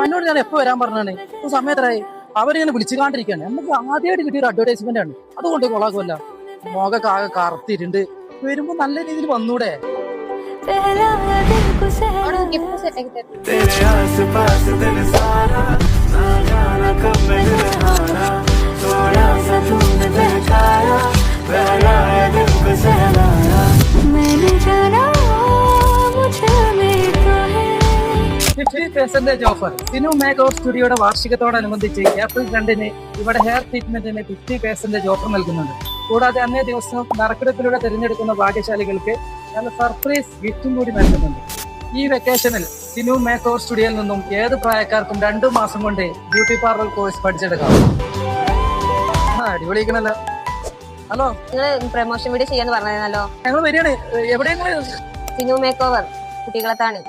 എന്നോട് ഞാൻ എപ്പോ വരാൻ പറഞ്ഞാണ് സമയത്തായി അവരിങ്ങനെ വിളിച്ചുകാണ്ടിരിക്കുകയാണ്. നമുക്ക് ആദ്യമായിട്ട് കിട്ടിയൊരു അഡ്വർടൈസ്മെന്റ് ആണ്, അതുകൊണ്ട് കൊള്ളാക്കുമല്ല. മുഖമൊക്കെ ആകെ കറുത്തിട്ടുണ്ട്. വരുമ്പോ നല്ല രീതിയിൽ വന്നൂടെ? ഓഫർ സിനു മേക്ക് ഓവർ സ്റ്റുഡിയോയുടെ വാർഷികത്തോടനുബന്ധിച്ച് ഏപ്രിൽ 2 ഇവിടെ ഹെയർ ട്രീറ്റ്മെന്റിന് 50% ഓഫർ നൽകുന്നുണ്ട്. കൂടാതെ അന്നേ ദിവസം നറുക്കെടുപ്പിലൂടെ തിരഞ്ഞെടുക്കുന്ന ഭാഗ്യശാലികൾക്ക് നല്ല സർപ്രൈസ് ഗിഫ്റ്റും കൂടി നൽകുന്നുണ്ട്. ഈ വെക്കേഷനിൽ സിനു മേക്ക് ഓവർ സ്റ്റുഡിയോയിൽ നിന്നും ഏത് പ്രായക്കാർക്കും 2 മാസം കൊണ്ട് ബ്യൂട്ടി പാർലർ കോഴ്സ് പഠിച്ചെടുക്കാം. അടിപൊളിക്കണല്ലോ. ഹലോ, നിങ്ങൾ പ്രൊമോഷൻ വീഡിയോ ചെയ്യാന്ന് പറഞ്ഞല്ലോ. ഞങ്ങൾ വരികയാണ്. എവിടെയാണ്? Sinu makeover കുട്ടികളത്താണ്.